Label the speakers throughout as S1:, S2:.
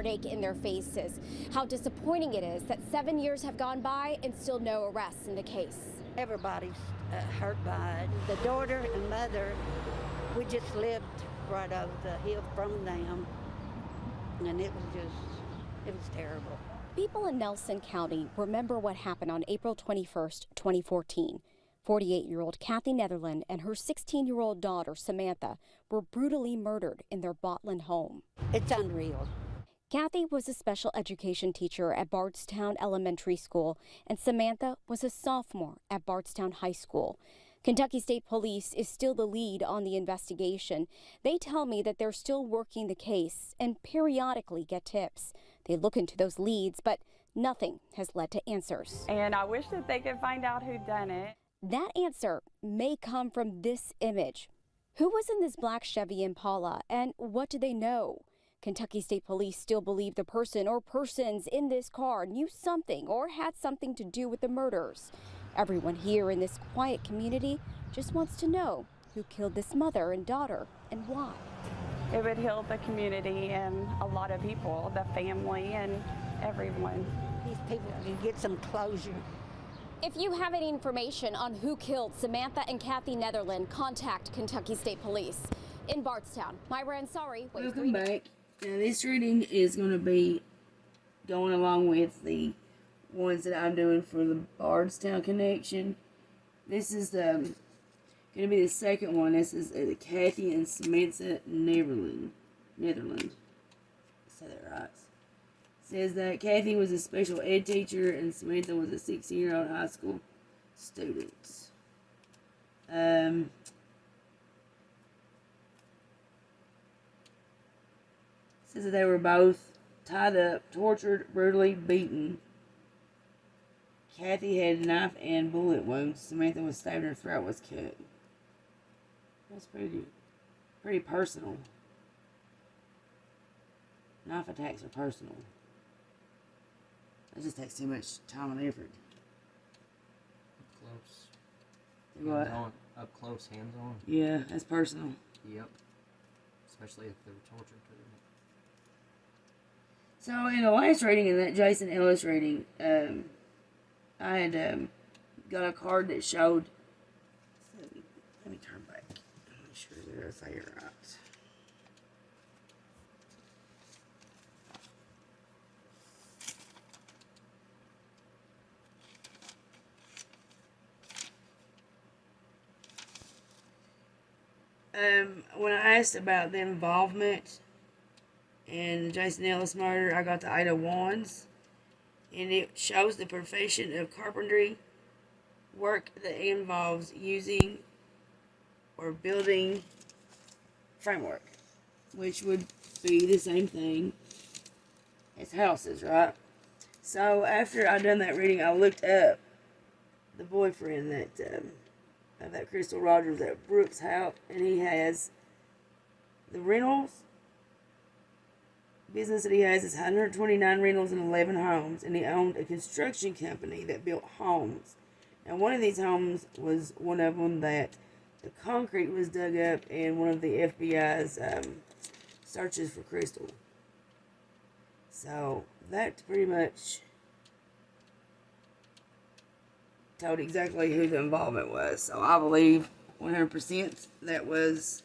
S1: heartache in their faces. How disappointing it is that 7 years have gone by and still no arrests in the case.
S2: Everybody's hurt by it. The daughter and mother, we just lived right over the hill from them, and it was terrible.
S1: People in Nelson County remember what happened on April 21st, 2014. 48-year-old Kathy Netherland and her 16-year-old daughter, Samantha, were brutally murdered in their Botland home.
S2: It's unreal.
S1: Kathy was a special education teacher at Bardstown Elementary School, and Samantha was a sophomore at Bardstown High School. Kentucky State Police is still the lead on the investigation. They tell me that they're still working the case and periodically get tips. They look into those leads, but nothing has led to answers.
S3: And I wish that they could find out who done it.
S1: That answer may come from this image. Who was in this black Chevy Impala, and what do they know? Kentucky State Police still believe the person or persons in this car knew something or had something to do with the murders. Everyone here in this quiet community just wants to know who killed this mother and daughter and why.
S3: It would heal the community and a lot of people, the family and everyone.
S2: These people can get some closure.
S1: If you have any information on who killed Samantha and Kathy Netherland, contact Kentucky State Police. In Bardstown, Myra Ansari.
S4: Welcome back. Now this reading is going to be going along with the ones that I'm doing for the Bardstown connection. This is going to be the second one. This is Kathy and Samantha Netherland. Say that right. Says that Kathy was a special ed teacher and Samantha was a 16-year-old high school student. Says that they were both tied up, tortured, brutally beaten. Kathy had knife and bullet wounds. Samantha was stabbed and her throat was cut. That's pretty personal. Knife attacks are personal. That just takes too much time and effort.
S5: Up close.
S4: What?
S5: Hands-on. Up close, hands-on.
S4: Yeah, that's personal.
S5: Yep. Especially if they were tortured too.
S4: So in the last reading, in that Jason Ellis reading, I had got a card that showed. Let me turn back. Make sure that I say it right. When I asked about the involvement in the Jason Ellis murder, I got the 8 of Wands, and it shows the profession of carpentry, work that involves using or building framework, which would be the same thing as houses, right? So after I done that reading, I looked up the boyfriend that Crystal Rogers at Brooks' house, and he has the rentals business that he has is 129 rentals and 11 homes, and he owned a construction company that built homes. And one of these homes was one of them that the concrete was dug up in one of the FBI's searches for Crystal. So that pretty much told exactly who the involvement was. So I believe 100% that was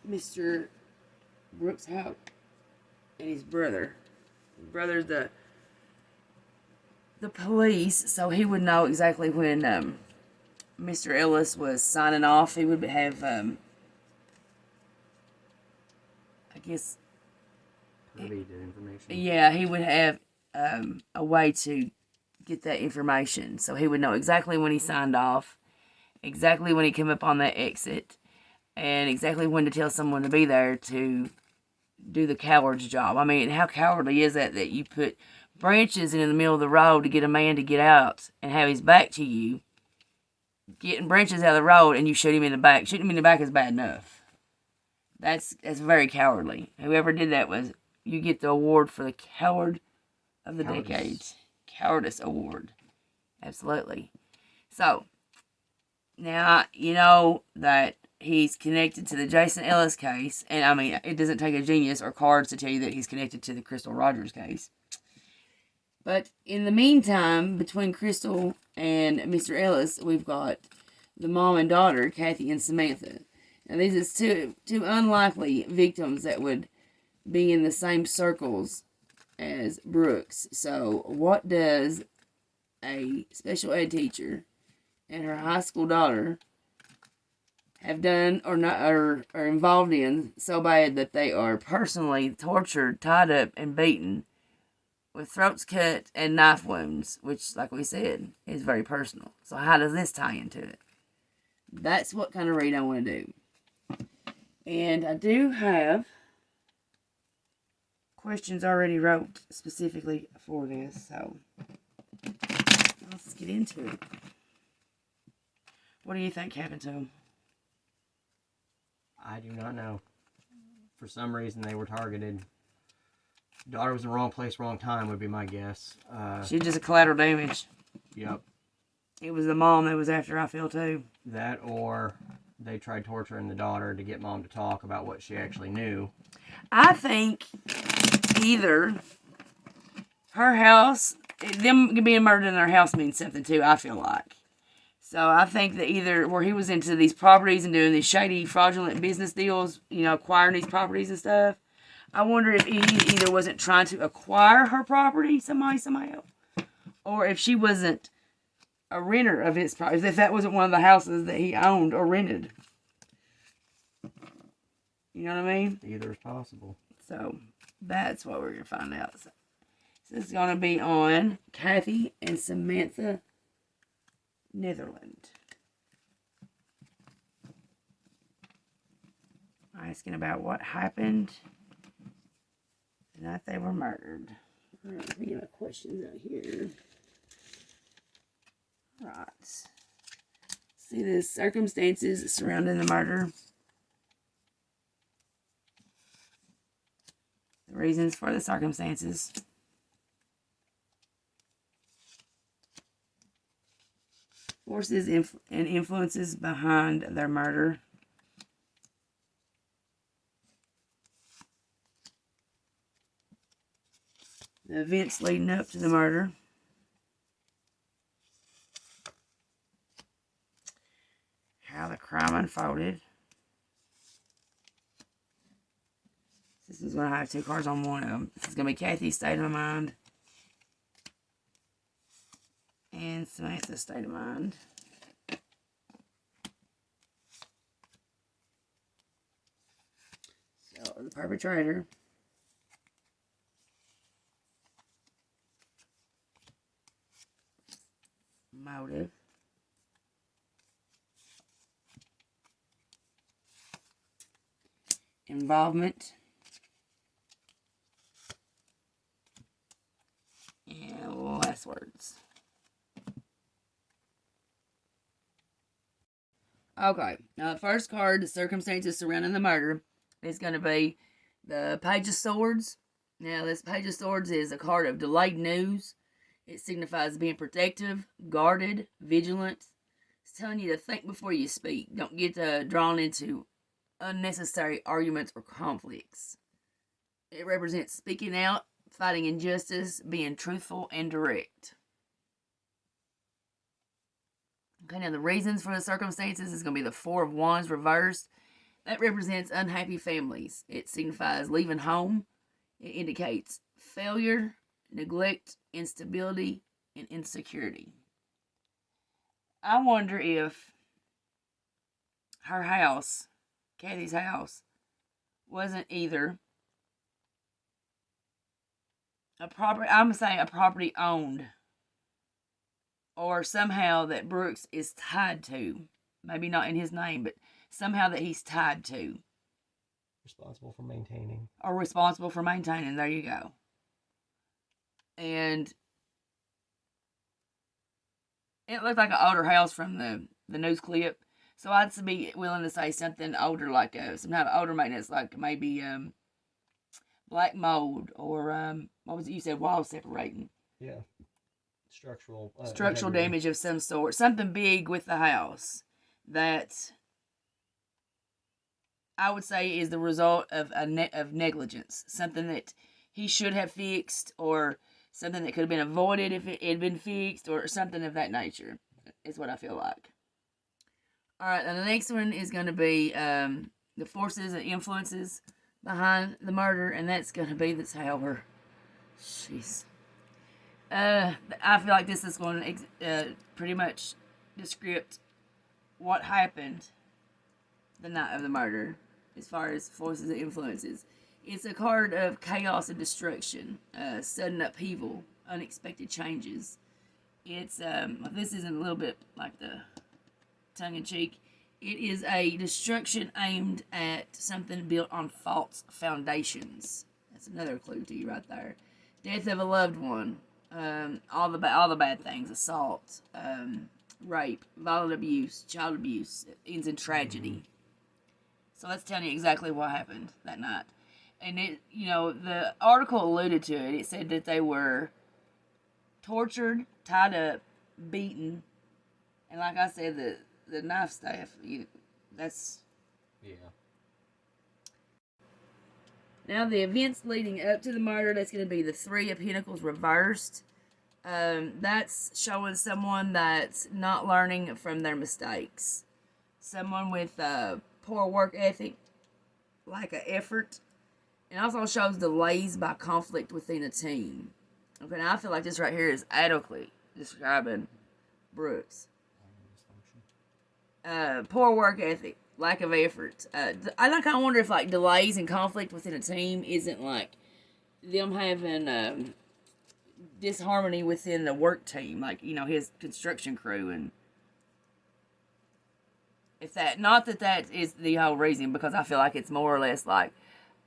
S4: Mr. Brooks House and his brother. His brother's the police, so he would know exactly when Mr. Ellis was signing off. He would have, I guess,
S5: Privy to information.
S4: Yeah, he would have a way to get that information. So he would know exactly when he signed off, exactly when he came up on that exit, and exactly when to tell someone to be there to do the coward's job. I mean, how cowardly is that you put branches in the middle of the road to get a man to get out and have his back to you, getting branches out of the road, and you shoot him in the back. Shooting him in the back is bad enough. That's very cowardly. Whoever did that you get the award for the coward of the decade. Cowardice award. Absolutely. So, now, you know that he's connected to the Jason Ellis case. And I mean, it doesn't take a genius or cards to tell you that he's connected to the Crystal Rogers case. But in the meantime, between Crystal and Mr. Ellis, we've got the mom and daughter, Kathy and Samantha. Now, these are two unlikely victims that would be in the same circles as Brooks. So, what does a special ed teacher and her high school daughter have done or not are involved in so bad that they are personally tortured, tied up, and beaten with throats cut and knife wounds, which, like we said, is very personal. So how does this tie into it? That's what kind of read I want to do. And I do have questions already wrote specifically for this, so let's get into it. What do you think happened to him?
S5: I do not know. For some reason, they were targeted. Daughter was in the wrong place, wrong time would be my guess.
S4: She was just a collateral damage.
S5: Yep.
S4: It was the mom that was after, I feel, too.
S5: That or they tried torturing the daughter to get mom to talk about what she actually knew.
S4: I think either her house, them being murdered in their house means something, too, I feel like. So I think that either where he was into these properties and doing these shady, fraudulent business deals, you know, acquiring these properties and stuff, I wonder if he either wasn't trying to acquire her property, somebody else, or if she wasn't a renter of his property, if that wasn't one of the houses that he owned or rented. You know what I mean?
S5: Either is possible.
S4: So that's what we're going to find out. So this is going to be on Kathy and Samantha Netherland. Asking about what happened the night they were murdered. All right, let me get my questions out here. All right. See the circumstances surrounding the murder. The reasons for the circumstances. Forces and influences behind their murder. The events leading up to the murder. How the crime unfolded. This is going to have 2 cards on one of them. This is going to be Kathy's state of mind. And Samantha's state of mind. So, the perpetrator. Motive. Involvement. And last words. Okay, now the first card, the circumstances surrounding the murder, is going to be the Page of Swords. Now, this Page of Swords is a card of delayed news. It signifies being protective, guarded, vigilant. It's telling you to think before you speak. Don't get drawn into unnecessary arguments or conflicts. It represents speaking out, fighting injustice, being truthful and direct. Okay, now the reasons for the circumstances is going to be the 4 of Wands reversed. That represents unhappy families. It signifies leaving home. It indicates failure, neglect, instability, and insecurity. I wonder if her house, Kathy's house, wasn't either a property, I'm going to say a property owned, or somehow that Brooks is tied to. Maybe not in his name, but somehow that he's tied to.
S5: Responsible for maintaining.
S4: Or responsible for maintaining. There you go. And it looked like an older house from the news clip. So I'd be willing to say something older, like some kind of older maintenance, like maybe black mold or what was it you said, wall separating.
S5: Yeah. Structural
S4: integrity. Damage of some sort. Something big with the house that I would say is the result of of negligence, something that he should have fixed, or something that could have been avoided if it had been fixed, or something of that nature. Is what I feel like. All right, now the next one is going to be the forces and influences behind the murder, and that's going to be the Tower. Jeez. I feel like this is going to pretty much descript what happened the night of the murder, as far as forces and influences. It's a card of chaos and destruction, sudden upheaval, unexpected changes. It's this isn't a little bit like the tongue-in-cheek. It is a destruction aimed at something built on false foundations. That's another clue to you right there. Death of a loved one, all the bad things, assault, rape, violent abuse, child abuse, ends in tragedy. So that's telling you exactly what happened that night. And the article alluded to it. It said that they were tortured, tied up, beaten, and like I said, the knife staff. That's
S5: Yeah.
S4: Now the events leading up to the murder. That's going to be the Three of Pentacles reversed. That's showing someone that's not learning from their mistakes. Someone with poor work ethic, lack of effort. It also shows delays by conflict within a team. Okay, now I feel like this right here is adequately describing Brooks. Poor work ethic, lack of effort. I kind of wonder if like delays and conflict within a team isn't like them having disharmony within the work team, like his construction crew, and if that, not that is the whole reason, because I feel like it's more or less like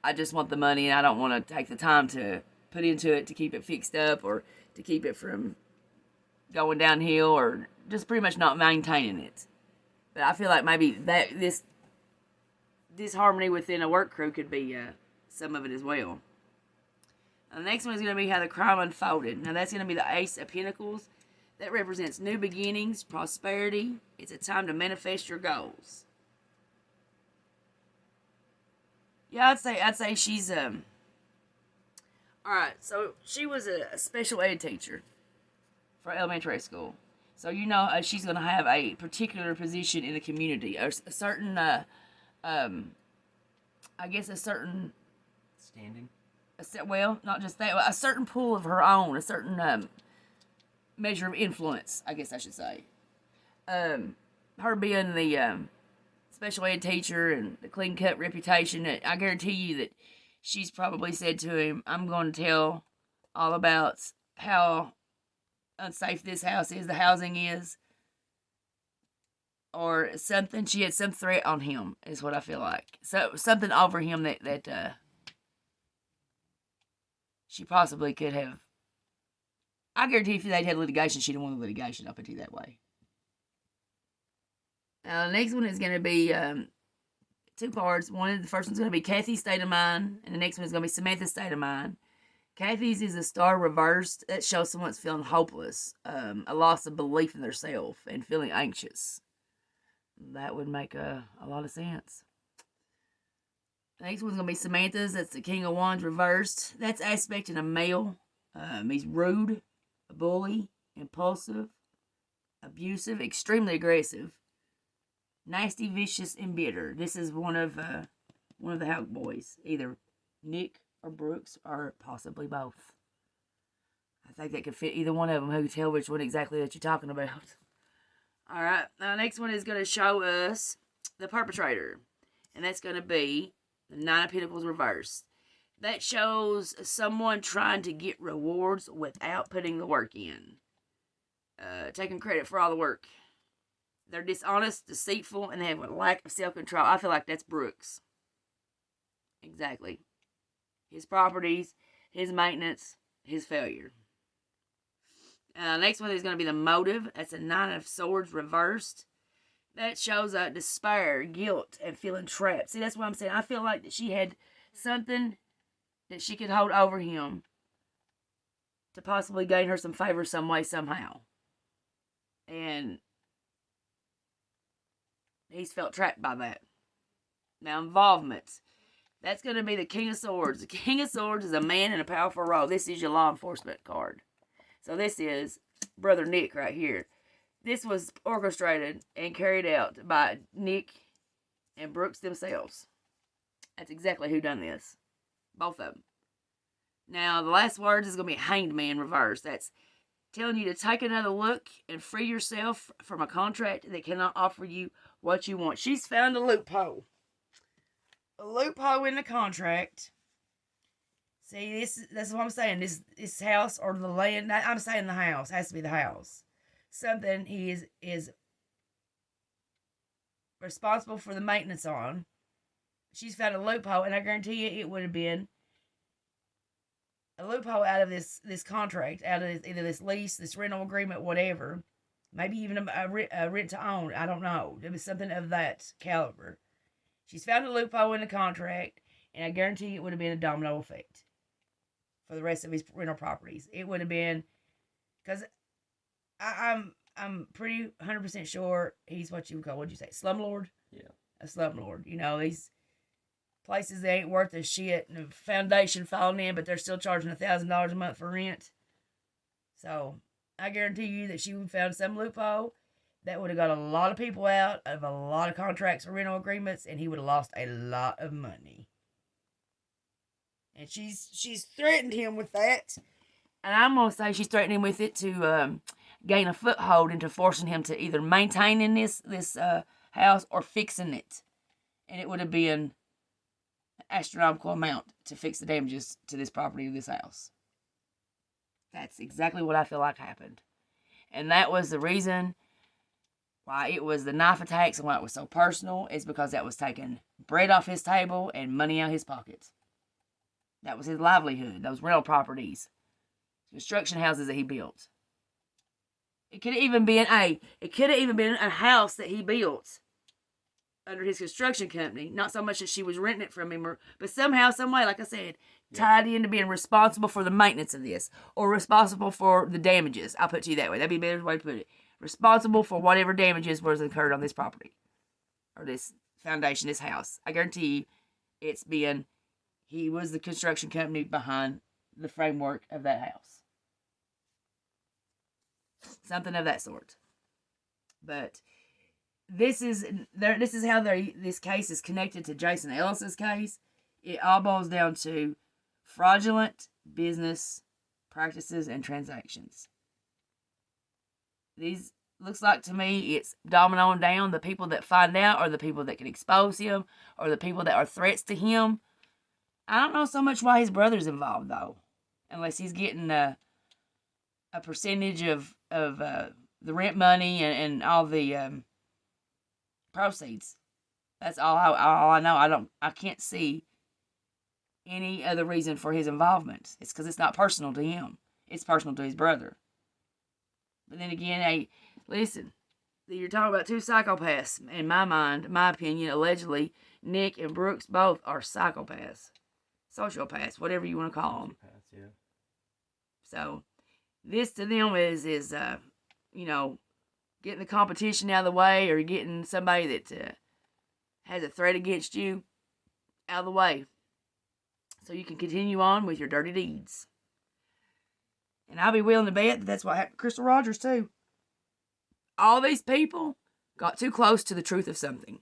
S4: I just want the money and I don't want to take the time to put into it to keep it fixed up or to keep it from going downhill or just pretty much not maintaining it. But I feel like maybe that this disharmony within a work crew could be some of it as well. Now, the next one is going to be how the crime unfolded. Now that's going to be the Ace of Pentacles. That represents new beginnings, prosperity. It's a time to manifest your goals. Yeah, I'd say she's all right. So she was a special ed teacher for elementary school. So she's gonna have a particular position in the community, a certain I guess a certain
S5: Standing.
S4: Well, not just that, a certain pool of her own, a certain measure of influence, I guess I should say. Her being the special ed teacher and the clean cut reputation, I guarantee you that she's probably said to him, I'm going to tell all about how unsafe this house is, the housing is, or something. She had some threat on him, is what I feel like. So something over him that she possibly could have. I guarantee if they'd had litigation, she'd have won the litigation. I'll put it that way. Now, the next one is going to be two parts. The first one's going to be Kathy's state of mind, and the next one is going to be Samantha's state of mind. Kathy's is a star reversed. That shows someone's feeling hopeless, a loss of belief in themselves, and feeling anxious. That would make a lot of sense. The next one's going to be Samantha's. That's the King of Wands reversed. That's aspecting a male. He's rude, a bully, impulsive, abusive, extremely aggressive, nasty, vicious, and bitter. This is one of the Houck boys, either Nick or Brooks, or possibly both. I think that could fit either one of them. Who can tell which one exactly that you're talking about? All right. Now, next one is going to show us the perpetrator, and that's going to be the Nine of Pentacles reversed. That shows someone trying to get rewards without putting the work in, taking credit for all the work. They're dishonest, deceitful, and they have a lack of self-control. I feel like that's Brooks. Exactly. His properties, his maintenance, his failure. Next one is going to be the motive. That's a Nine of Swords reversed. That shows despair, guilt, and feeling trapped. See, that's what I'm saying. I feel like that she had something that she could hold over him to possibly gain her some favor some way, somehow. And he's felt trapped by that. Now, involvement. That's going to be the King of Swords. The King of Swords is a man in a powerful role. This is your law enforcement card. So this is Brother Nick right here. This was orchestrated and carried out by Nick and Brooks themselves. That's exactly who done this. Both of them. Now, the last words is going to be hanged man reverse. That's telling you to take another look and free yourself from a contract that cannot offer you what you want. She's found a loophole. A loophole in the contract. See, that's what I'm saying. This house or the land. I'm saying the house. Has to be the house. Something he is responsible for the maintenance on. She's found a loophole, and I guarantee you it would have been a loophole out of this contract, out of either this lease, this rental agreement, whatever. Maybe even a rent to own. I don't know. It was something of that caliber. She's found a loophole in the contract, and I guarantee you it would have been a domino effect for the rest of his rental properties. It would have been, because I'm pretty 100% sure he's what you would call, what'd you say, slumlord?
S5: Yeah.
S4: A slumlord. You know, these places that ain't worth a shit, and the foundation falling in, but they're still charging $1,000 a month for rent. So I guarantee you that she would have found some loophole that would have got a lot of people out of a lot of contracts or rental agreements, and he would have lost a lot of money. And she's threatened him with that. And I'm going to say she's threatened him with it to gain a foothold into forcing him to either maintaining this house or fixing it. And it would have been an astronomical amount to fix the damages to this property or this house. That's exactly what I feel like happened. And that was the reason why it was the knife attacks and why it was so personal, is because that was taking bread off his table and money out of his pockets. That was his livelihood. Those rental properties. Construction houses that he built. It could have even been a house that he built under his construction company. Not so much that she was renting it from him, but somehow, some way, like I said, tied into being responsible for the maintenance of this, or responsible for the damages. I'll put it to you that way. That'd be a better way to put it. Responsible for whatever damages was incurred on this property, or this foundation, this house. I guarantee you, he was the construction company behind the framework of that house. Something of that sort. But this is how this case is connected to Jason Ellis's case. It all boils down to fraudulent business practices and transactions. These looks like to me it's dominoing down. The people that find out are the people that can expose him, or the people that are threats to him. I don't know so much why his brother's involved though, unless he's getting a percentage of the rent money and all the proceeds. That's all I know. I can't see any other reason for his involvement. It's because it's not personal to him. It's personal to his brother. But then again, hey, listen, you're talking about two psychopaths. In my mind, my opinion, allegedly, Nick and Brooks both are psychopaths. Sociopaths, whatever you want to call them.
S5: Yeah.
S4: So, this to them is getting the competition out of the way, or getting somebody that has a threat against you out of the way, so you can continue on with your dirty deeds. And I'll be willing to bet that that's what happened to Crystal Rogers too. All these people got too close to the truth of something.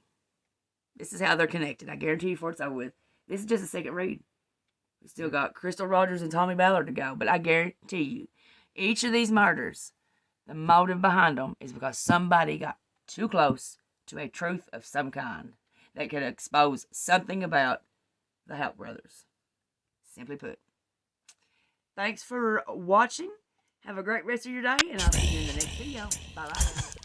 S4: This is how they're connected. I guarantee you, before it's over with. This is just a second read. We still got Crystal Rogers and Tommy Ballard to go, but I guarantee you, each of these murders, the motive behind them is because somebody got too close to a truth of some kind that could expose something about the Houck brothers. Simply put. Thanks for watching. Have a great rest of your day, and I'll see you in the next video. Bye-bye.